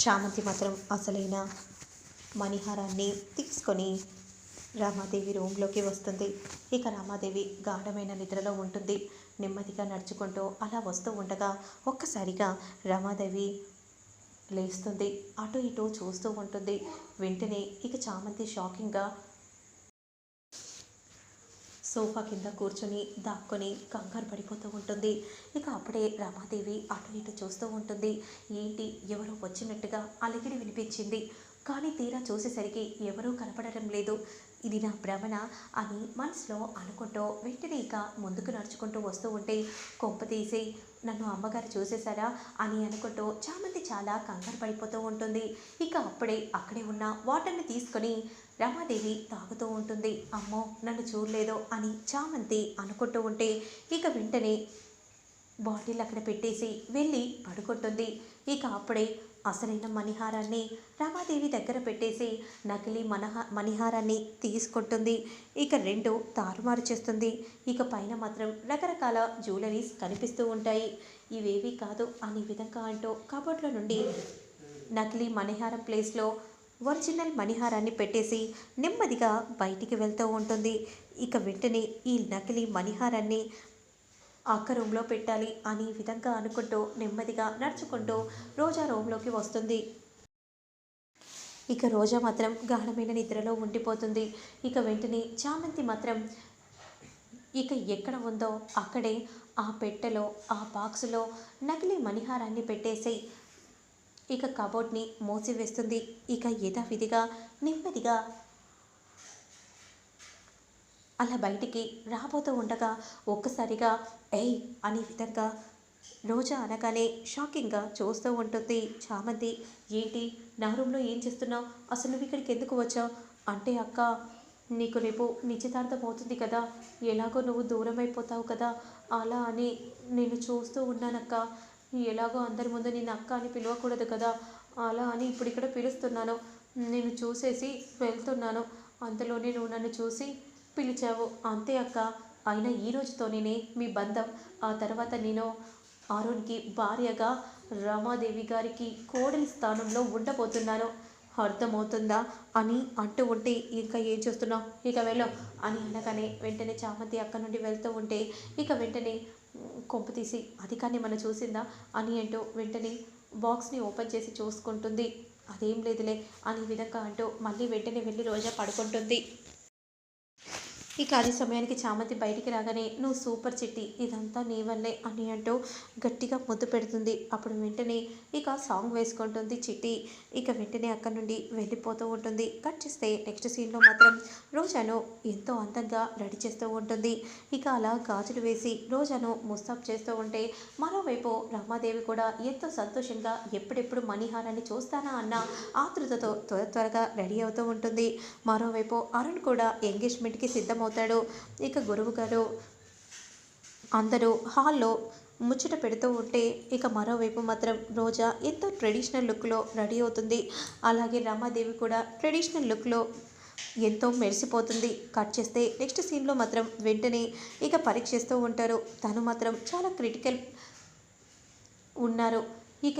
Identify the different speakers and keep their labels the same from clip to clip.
Speaker 1: చామంతి మాత్రం అసలైన మణిహారాన్ని తీసుకొని రామాదేవి రూమ్లోకి వస్తుంది. ఇక రామాదేవి గాఢమైన నిద్రలో ఉంటుంది. నెమ్మదిగా నడుచుకుంటూ అలా వస్తూ ఉండగా ఒక్కసారిగా రామాదేవి లేస్తుంది. అటు ఇటు చూస్తూ ఉంటుంది. వెంటనే ఇక చామంతి షాకింగ్గా సోఫా కింద కూర్చొని దాక్కొని కంగారు పడిపోతూ ఉంటుంది. ఇక అప్పుడే రమాదేవి అటు ఇటు చూస్తూ ఉంటుంది. ఏంటి ఎవరో వచ్చినట్టుగా అలికిడి వినిపించింది. కానీ తీరా చూసేసరికి ఎవరూ కనపడటం లేదు. ఇది నా భ్రమణ అని మనసులో అనుకుంటూ వెంటనే ఇక ముందుకు నడుచుకుంటూ వస్తూ ఉంటే కొంప తీసి నన్ను అమ్మగారు చూసేశారా అని అనుకుంటూ చామంతి చాలా కంగారు పడిపోతూ ఉంటుంది. ఇక అప్పుడే అక్కడే ఉన్న వాటర్ని తీసుకొని రమాదేవి తాగుతూ ఉంటుంది. అమ్మో నన్ను చూడలేదో అని చామంతి అనుకుంటూ ఉంటే ఇక వెంటనే బాటిల్ అక్కడ పెట్టేసి వెళ్ళి పడుకుంటుంది. ఇక అప్పుడే అసలైన మణిహారాన్ని రమాదేవి దగ్గర పెట్టేసి నకిలీ మణిహారాన్ని తీసుకుంటుంది. ఇక రెండు తారుమారు చేస్తుంది. ఇక పైన మాత్రం రకరకాల జ్యువెలరీస్ కనిపిస్తూ ఉంటాయి. ఇవేవి కాదు అనే విధంగా అంటూ కబోర్డ్లో నుండి నకిలీ మణిహారం ప్లేస్లో ఒరిజినల్ మణిహారాన్ని పెట్టేసి నెమ్మదిగా బయటికి వెళ్తూ ఉంటుంది. ఇక వెంటనే ఈ నకిలీ మణిహారాన్ని అక్క రూమ్లో పెట్టాలి అనే విధంగా అనుకుంటూ నెమ్మదిగా నడుచుకుంటూ రోజా రూమ్లోకి వస్తుంది. ఇక రోజా మాత్రం గాఢమైన నిద్రలో ఉండిపోతుంది. ఇక వెంటనే చామంతి మాత్రం ఇక ఎక్కడ ఉందో అక్కడే ఆ పెట్టెలో ఆ బాక్సులో నకిలీ మణిహారాన్ని పెట్టేసి ఇక కబోర్డ్ని మూసివేస్తుంది. ఇక యథావిధిగా నెమ్మదిగా అలా బయటికి రాబోతూ ఉండగా ఒక్కసారిగా ఏయ్ అనే విధంగా రోజా అనగానే షాకింగ్గా చూస్తూ ఉంటుంది చామంతి. ఏంటి నా రూమ్లో ఏం చేస్తున్నావు, అసలు నువ్వు ఇక్కడికి ఎందుకు వచ్చావు అంటే అక్క నీకు రేపు నిశ్చితార్థం అవుతుంది కదా, ఎలాగో నువ్వు దూరం అయిపోతావు కదా అలా అని నేను చూస్తూ ఉన్నానక్క. ఎలాగో అందరి ముందు నేను అక్క అని పిలవకూడదు కదా, అలా అని ఇప్పుడు ఇక్కడ పిలుస్తున్నాను. నేను చూసేసి వెళ్తున్నాను, అంతలోనే నువ్వు నన్ను చూసి పిలిచావు అంతే అక్క. అయినా ఈ రోజుతోనే మీ బంధం. ఆ తర్వాత నేను అరుణ్కి భార్యగా రమాదేవి గారికి కోడలి స్థానంలో ఉండబోతున్నాను, అర్థమవుతుందా అని అంటూ ఉంటే ఇంకా ఏం చేస్తున్నావు, ఇక వెళ్ళు అని అనగానే వెంటనే చామంతి అక్క నుండి వెళ్తూ ఉంటే ఇక వెంటనే కొంప తీసి అది కానీ మనం చూసిందా అని అంటూ వెంటనే బాక్స్ని ఓపెన్ చేసి చూసుకుంటుంది. అదేం లేదులే అనే విధంగా అంటూ మళ్ళీ వెంటనే వెళ్ళి రోజా పడుకుంటుంది. ఇక అది సమయానికి చామంతి బయటికి రాగానే నువ్వు సూపర్ చిట్టి, ఇదంతా నీ వల్లే అని అంటూ గట్టిగా ముద్దు పెడుతుంది. అప్పుడు వెంటనే ఇక సాంగ్ వేసుకుంటుంది చిట్టి. ఇక వెంటనే అక్కడి నుండి వెళ్ళిపోతూ ఉంటుంది. కట్ చేస్తే నెక్స్ట్ సీన్లో మాత్రం రోజాను ఎంతో అందంగా రెడీ చేస్తూ ఉంటుంది. ఇక అలా గాజులు వేసి రోజాను ముస్తాబ్ చేస్తూ ఉంటే మరోవైపు రమాదేవి కూడా ఎంతో సంతోషంగా ఎప్పుడెప్పుడు మణిహారాన్ని చూస్తానా అన్న ఆతృతతో త్వరగా రెడీ అవుతూ ఉంటుంది. మరోవైపు అరుణ్ కూడా ఎంగేజ్మెంట్కి సిద్ధమవుతాడు. ఇక గురువు గారు అందరూ హాల్లో ముచ్చట పెడుతూ ఉంటే ఇక మరోవైపు మాత్రం రోజా ఎంతో ట్రెడిషనల్ లుక్లో రెడీ అవుతుంది. అలాగే రమాదేవి కూడా ట్రెడిషనల్ లుక్లో ఎంతో మెరిసిపోతుంది. కట్ చేస్తే నెక్స్ట్ సీన్లో మాత్రం వెంటనే ఇక పరీక్షిస్తూ ఉంటారు. తను మాత్రం చాలా క్రిటికల్ ఉన్నారు. ఇక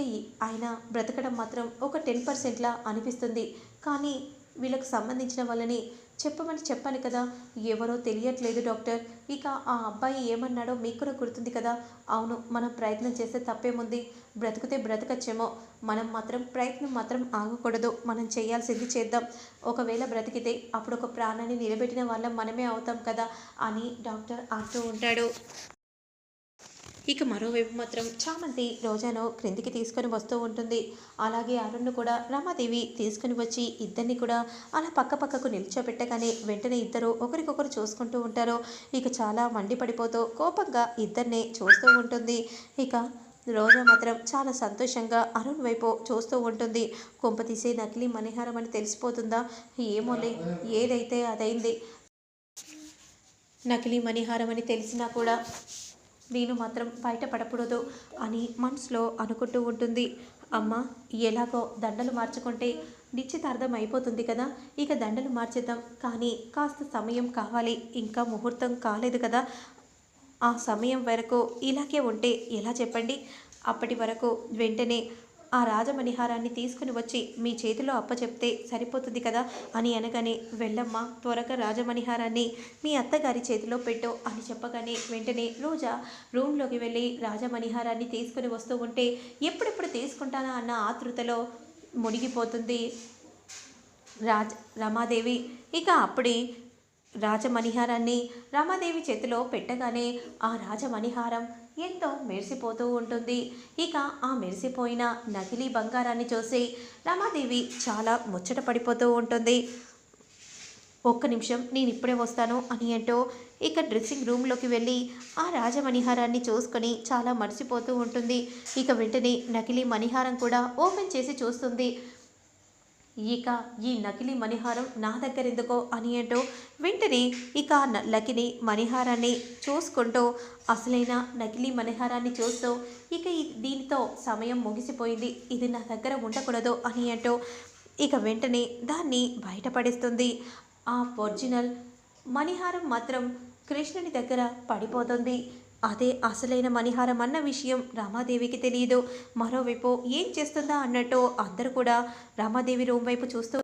Speaker 1: ఆయన బ్రతకడం మాత్రం ఒక 10%లా అనిపిస్తుంది. కానీ వీళ్ళకు సంబంధించిన వాళ్ళని చెప్పాను కదా, ఎవరో తెలియట్లేదు డాక్టర్. ఇక ఆ అబ్బాయి ఏమన్నాడో మీకు కూడా గుర్తుంది కదా. అవును, మనం ప్రయత్నం చేస్తే తప్పేముంది, బ్రతికితే బ్రతకచ్చేమో, మనం మాత్రం ప్రయత్నం మాత్రం ఆగకూడదు, మనం చేయాల్సింది చేద్దాం. ఒకవేళ బ్రతికితే అప్పుడు ఒక ప్రాణాన్ని నిలబెట్టిన వాళ్ళం మనమే అవుతాం కదా అని డాక్టర్ అంటూ ఉంటాడు. ఇక మరోవైపు మాత్రం చామంతి రోజాను క్రిందికి తీసుకొని వస్తూ ఉంటుంది. అలాగే అరుణ్ను కూడా రమాదేవి తీసుకుని వచ్చి ఇద్దరిని కూడా అలా పక్కకు నిల్చోబెట్టగానే వెంటనే ఇద్దరు ఒకరికొకరు చూసుకుంటూ ఉంటారు. ఇక చాలా మండిపడిపోతూ కోపంగా ఇద్దరినే చూస్తూ ఉంటుంది. ఇక రోజా మాత్రం చాలా సంతోషంగా అరుణ్ వైపు చూస్తూ ఉంటుంది. కొంపతీసే నకిలీ మణిహారం అని తెలిసిపోతుందా, ఏమోలే ఏదైతే అదైంది, నకిలీ మణిహారం అని తెలిసినా కూడా నేను మాత్రం బయటపడకూడదు అని మనసులో అనుకుంటూ ఉంటుంది. అమ్మ ఎలాగో దండలు మార్చుకుంటే నిశ్చితార్థం అయిపోతుంది కదా, ఇక దండలు మార్చేద్దాం, కానీ కాస్త సమయం కావాలి, ఇంకా ముహూర్తం కాలేదు కదా, ఆ సమయం వరకు ఇలాగే ఉంటే ఎలా చెప్పండి, అప్పటి వరకు వెంటనే ఆ రాజమణిహారాన్ని తీసుకుని వచ్చి మీ చేతిలో అప్పచెప్తే సరిపోతుంది కదా అని అనగానే, వెళ్ళమ్మా త్వరగా రాజమణిహారాన్ని మీ అత్తగారి చేతిలో పెట్టు అని చెప్పగానే వెంటనే రోజా రూమ్లోకి వెళ్ళి రాజమణిహారాన్ని తీసుకుని వస్తూ ఉంటే ఎప్పుడెప్పుడు తీసుకుంటానా అన్న ఆతృతలో మునిగిపోతుంది రమాదేవి. ఇక అప్పుడే రాజమణిహారాన్ని రమాదేవి చేతిలో పెట్టగానే ఆ రాజమణిహారం ఎంతో మెరిసిపోతూ ఉంటుంది. ఇక ఆ మెరిసిపోయిన నకిలీ బంగారాన్ని చూసి రమాదేవి చాలా ముచ్చట పడిపోతూ ఉంటుంది. ఒక్క నిమిషం నేను ఇప్పుడే వస్తాను అని అంటూ ఇక డ్రెస్సింగ్ రూమ్లోకి వెళ్ళి ఆ రాజమణిహారాన్ని చూసుకొని చాలా మర్చిపోతూ ఉంటుంది. ఇక వెంటనే నకిలీ మణిహారం కూడా ఓపెన్ చేసి చూస్తుంది. ఇక ఈ నకిలీ మణిహారం నా దగ్గర ఎందుకో అని అంటూ వెంటనే ఇక నకిలీ మణిహారాన్ని చూసుకుంటూ అసలైన నకిలీ మణిహారాన్ని చూస్తూ ఇక దీనితో సమయం ముగిసిపోయింది, ఇది నా దగ్గర ఉండకూడదు అని అంటూ ఇక వెంటనే దాన్ని బయటపడిస్తుంది. ఆ ఒరిజినల్ మణిహారం మాత్రం కృష్ణుని దగ్గర పడిపోతుంది. అదే అసలైన మణిహారం అన్న విషయం రామాదేవికి తెలియదు. మరోవైపు ఏం చేస్తుందా అన్నట్టు అందరూ కూడా రామాదేవి రూమ్ వైపు చూస్తూ